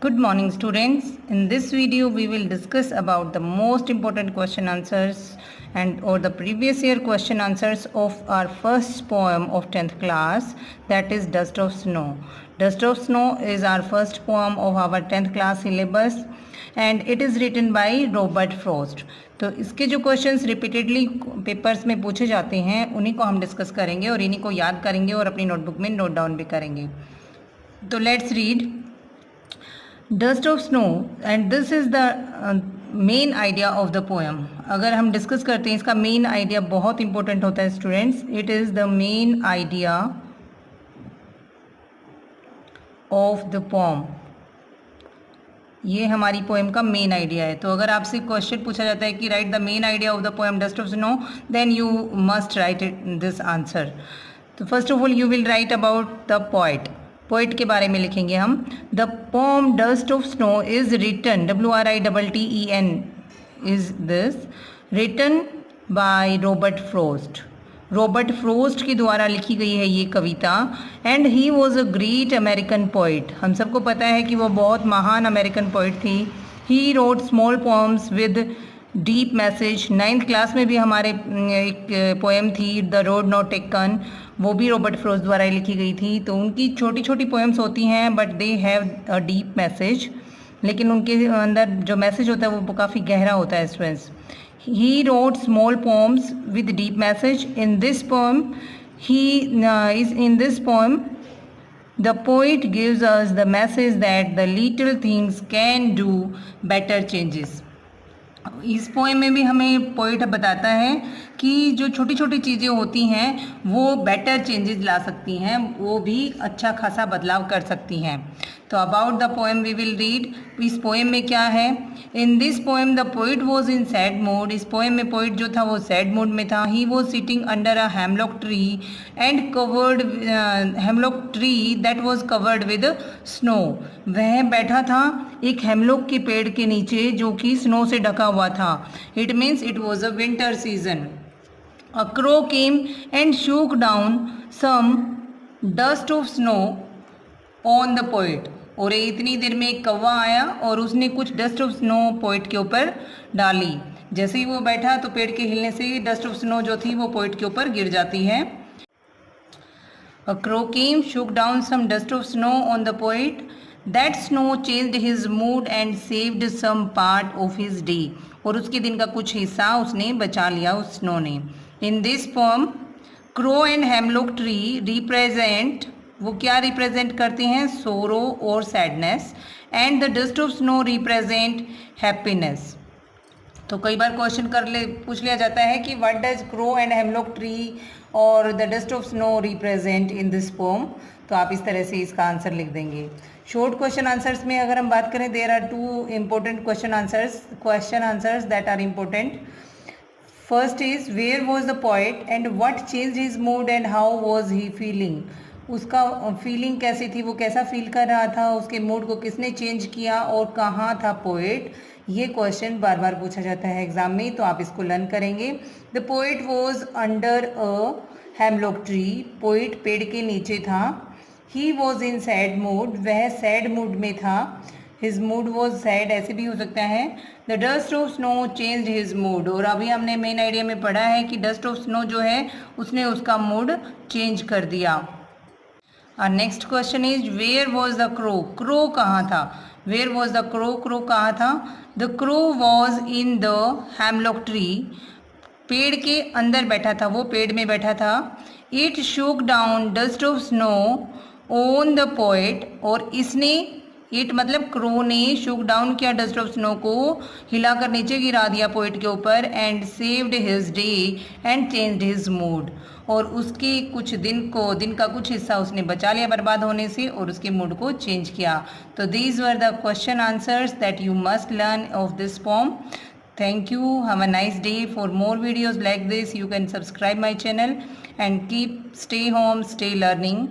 Good morning students. In this video we will discuss about the most important question answers and or the previous year question answers of our first poem of 10th class, that is Dust of Snow. Dust of Snow is our first poem of our 10th class syllabus and it is written by Robert Frost. तो इसके जो questions repeatedly papers में पूछे जाते हैं उन्हीं को हम डिस्कस करेंगे और इन्हीं को याद करेंगे और अपनी नोटबुक में नोट डाउन भी करेंगे. तो let's read dust of snow and this is the main idea of the poem. अगर हम डिस्कस करते हैं इसका मेन आइडिया बहुत इंपॉर्टेंट होता है students. It is the main idea of the poem. ये हमारी पोएम का मेन आइडिया है. तो अगर आपसे क्वेश्चन पूछा जाता है कि write the main idea of the poem dust of snow, then you must write it this answer. तो first of all you will write about the poet. Poet के बारे में लिखेंगे हम. The poem dust of snow is written, WRITTEN is this, written by Robert Frost. Robert Frost के द्वारा लिखी गई है ये कविता. And he was a great American poet. हम सबको पता है कि वो बहुत महान अमेरिकन पोइट थी. He wrote small poems with deep message. 9th class में भी हमारे एक पोएम थी द रोड नॉट टेकन, वो भी रॉबर्ट फ्रोस्ट द्वारा लिखी गई थी. तो उनकी छोटी छोटी पोएम्स होती हैं but they have a deep message, लेकिन उनके अंदर जो मैसेज होता है वो काफ़ी गहरा होता है students. He wrote small poems with deep message. In this poem the poet gives us the message that the little things can do better changes. इस पोएम में भी हमें पोइट बताता है कि जो छोटी छोटी चीज़ें होती हैं वो बेटर चेंजेस ला सकती हैं, वो भी अच्छा खासा बदलाव कर सकती हैं. तो about the poem we will read. इस पोएम में क्या है. In this poem the poet was in sad mood. इस पोएम में पोइट जो था वो सैड मूड में था. He was sitting under a hemlock tree and covered hemlock tree that was covered with snow. वह बैठा था एक हेमलॉक के पेड़ के नीचे जो कि स्नो से ढका हुआ था. It means it was a winter season. A crow came and shook down some dust of snow on the poet. और इतनी देर में एक कौवा आया और उसने कुछ डस्ट ऑफ स्नो पोइट के ऊपर डाली. जैसे ही वो बैठा तो पेड़ के हिलने से डस्ट ऑफ स्नो जो थी वो पोइट के ऊपर गिर जाती है. A crow came, shook down some dust of snow on the poet. That snow changed his mood and saved some part of his day. और उसके दिन का कुछ हिस्सा उसने बचा लिया उस स्नो ने. In this poem crow and hemlock tree represent, वो क्या रिप्रेजेंट करते हैं, सोरो और sadness. And the dust of snow represent happiness. तो कई बार क्वेश्चन पूछ लिया जाता है कि what does crow and hemlock tree और the dust of snow represent in this poem. तो आप इस तरह से इसका आंसर लिख देंगे. शॉर्ट क्वेश्चन आंसर्स में अगर हम बात करें, there are 2 important question answers that are important. First is where was the poet and what change his mood and how was he feeling. उसका फीलिंग कैसी थी, वो कैसा फील कर रहा था, उसके मूड को किसने चेंज किया और कहाँ था पोएट. ये क्वेश्चन बार बार पूछा जाता है एग्जाम में, तो आप इसको लर्न करेंगे. The poet was under a hemlock tree. Poet पेड़ के नीचे था. He was in sad mood, वह सैड मूड में था. हिज मूड वॉज सैड, ऐसे भी हो सकता है. The dust of snow change his mood. और अभी हमने मेन आइडिया में पढ़ा है कि डस्ट ऑफ स्नो जो है उसने उसका मूड चेंज कर दिया. Next question is where was the crow. Crow कहाँ था. Where was the crow. Crow कहाँ था. The crow was in the hemlock tree. पेड़ के अंदर बैठा था, वो पेड़ में बैठा था. It shook down dust of snow on the poet. और इसने, इट मतलब क्रो ने शूक डाउन किया डस्ट ऑफ स्नो को, हिलाकर नीचे गिरा दिया पोएट के ऊपर. And saved his day and changed his mood. और उसके कुछ दिन का कुछ हिस्सा उसने बचा लिया बर्बाद होने से और उसके मूड को चेंज किया. तो these were the question answers that you must learn of this pome. Thank you. Have a nice day. For more videos like this, you can subscribe my channel and stay home, stay learning.